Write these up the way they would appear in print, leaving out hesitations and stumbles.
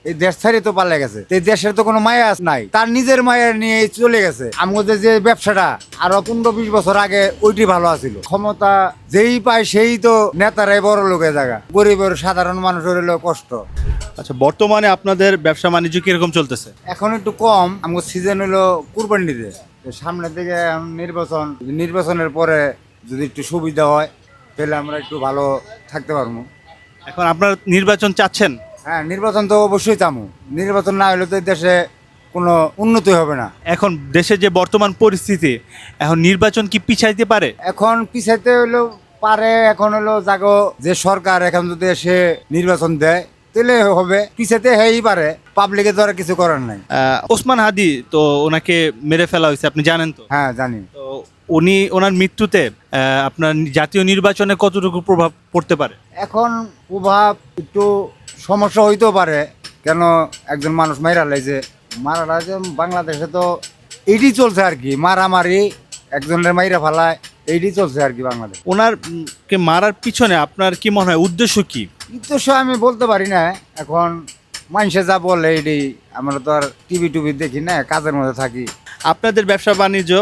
এই দেশ ছাড়ি তো পালে গেছে, এই দেশের তো কোনো মায়া নাই, তার নিজের মায়া নিয়ে চলে গেছে। আমাদের যে ব্যবসাটা আরো 15-20 বছর আগে ওইটি ভালো আছিল। ক্ষমতা যেই পায় সেই তো নেতারাই বড় লোকের জায়গা, গরিবের সাধারণ মানুষের হলো কষ্ট। আচ্ছা, বর্তমানে আপনাদের ব্যবসা বাণিজ্য কিরকম চলতেছে? এখন একটু কম, আমার সিজন হলো কুরবানিতে, সামনের দিকে নির্বাচনের পরে যদি একটু সুবিধা হয় তাহলে আমরা একটু ভালো থাকতে পারবো। এখন আপনারা নির্বাচন চাচ্ছেন? হ্যাঁ, নির্বাচন তো অবশ্যই চামু। নির্বাচন না হলে তো এই দেশে কোনো উন্নতি হবে না। এখন দেশের যে বর্তমান পরিস্থিতি, এখন নির্বাচন কি পিছাইতে পারে? এখন পিছাইতে হলো পারে, এখন হলো জাগো যে সরকার এখন যদি এসে নির্বাচন দেয় তাহলে হবে, পিছাইতে হয়েই পারে, পাবলিকে তো আর কিছু করার নাই। ওসমান হাদি তো ওনাকে মেরে ফেলা হয়েছে, আপনি জানেন তো? হ্যাঁ জানি। তো ওনার মৃত্যুতে আপনার জাতীয় নির্বাচনে কতটুকু প্রভাব পড়তে পারে? এখন প্রভাব একটু সমস্যা হইতেও পারে, কেন একজন মানুষ মারা যে বাংলাদেশে তো এইটি চলছে আর কি, মারামারি, একজনের মাইরা ফেলায়, এইটি চলছে আর কি বাংলাদেশ। কে মারার পিছনে আপনার কি মনে হয় উদ্দেশ্য কি? উদ্দেশ্য আমি বলতে পারি না, এখন মানুষে যা বলে এইটি, আমরা তো আর টিভি দেখি না, কাজের মধ্যে থাকি। আপনাদের ব্যবসা বাণিজ্য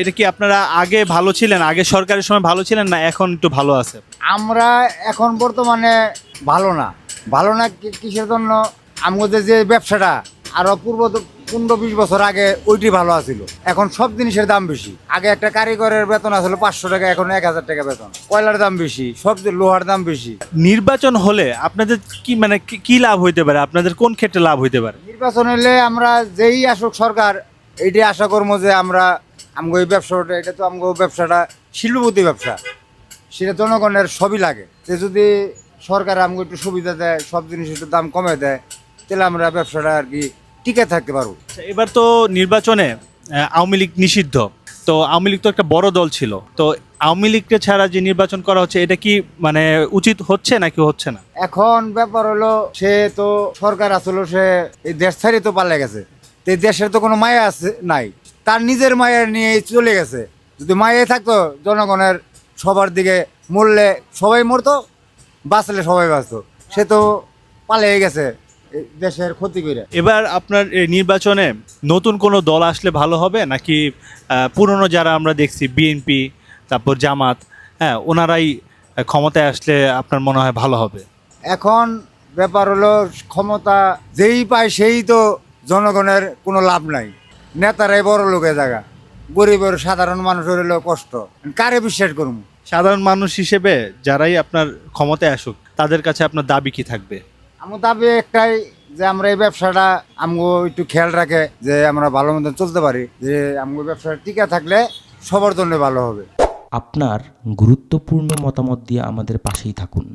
এটা কি আপনারা আগে ভালো ছিলেন, আগে সরকারের সময় ভালো ছিলেন, না এখন একটু ভালো আছে? আমরা এখন বর্তমানে ভালো না কিসের জন্য, আমাদের যে ব্যবসাটা আরো 15-20 বছর আগে ওইটি ভালো আছিল। এখন সব জিনিসের দাম বেশি। আগে একটা কারিগরের বেতন আসলে 500 টাকা, এখন 1000 টাকা বেতন। কয়লার দাম বেশি, সব লোহার দাম বেশি। নির্বাচন হলে আপনাদের কি মানে কি লাভ হইতে পারে, আপনাদের কোন ক্ষেত্রে লাভ হইতে পারে? নির্বাচন হলে আমরা যেই আসুক সরকার, এইটি আশা করবো যে আমগো এই ব্যবসাটা, এটা তো আমগো ব্যবসাটা শিল্পপতি ব্যবসা, সেটা জনগণের সবই লাগে। যে যদি সরকার আমগো একটু সুবিধা দেয়, সব জিনিস একটু দাম কমে দেয়, তাহলে আমরা ব্যবসাটা আর কি টিকে থাকতে পারবো। আচ্ছা, এবার তো নির্বাচনে আওয়ামী লীগ নিষিদ্ধ, তো আওয়ামী লীগ তো একটা বড় দল ছিল, তো আওয়ামী লীগকে ছাড়া যে নির্বাচন করা হচ্ছে এটা কি মানে উচিত হচ্ছে নাকি হচ্ছে না? এখন ব্যাপার হলো, সে তো সরকার আসলে সে এই দেশ ছাড়ি তো পালে গেছে, তো এই দেশের তো কোনো মায়া নাই, তার নিজের মায়া নিয়ে চলে গেছে। যদি মায়াই থাকতো, জনগণের সবার দিকে মরলে সবাই মরতো, বাঁচলে সবাই বাঁচতো, সে তো পালিয়ে গেছে এই দেশের ক্ষতি করে। এবার আপনার এই নির্বাচনে নতুন কোনো দল আসলে ভালো হবে নাকি পুরনো যারা আমরা দেখছি বিএনপি, তারপর জামাত, হ্যাঁ, ওনারাই ক্ষমতায় আসলে আপনার মনে হয় ভালো হবে? এখন ব্যাপার হলো, ক্ষমতা যেই পায় সেই তো জনগণের কোনো লাভ নাই, নেতারাই বড় লোকের জায়গা, গরিবের সাধারণ মানুষের হলো কষ্ট। কারে বিশ্বাস করবো? সাধারণ মানুষ হিসেবে যারাই আপনার ক্ষমতায় আসুক তাদের কাছে আপনার দাবি কি থাকবে? আমার দাবি একটাই, যে আমরা এই ব্যবসাটা আমগো একটু খেয়াল রাখে, যে আমরা ভালো মতন চলতে পারি, যে আমগো ব্যবসাটা টিকে থাকলে সবার জন্য ভালো হবে। আপনার গুরুত্বপূর্ণ মতামত দিয়ে আমাদের পাশেই থাকুন।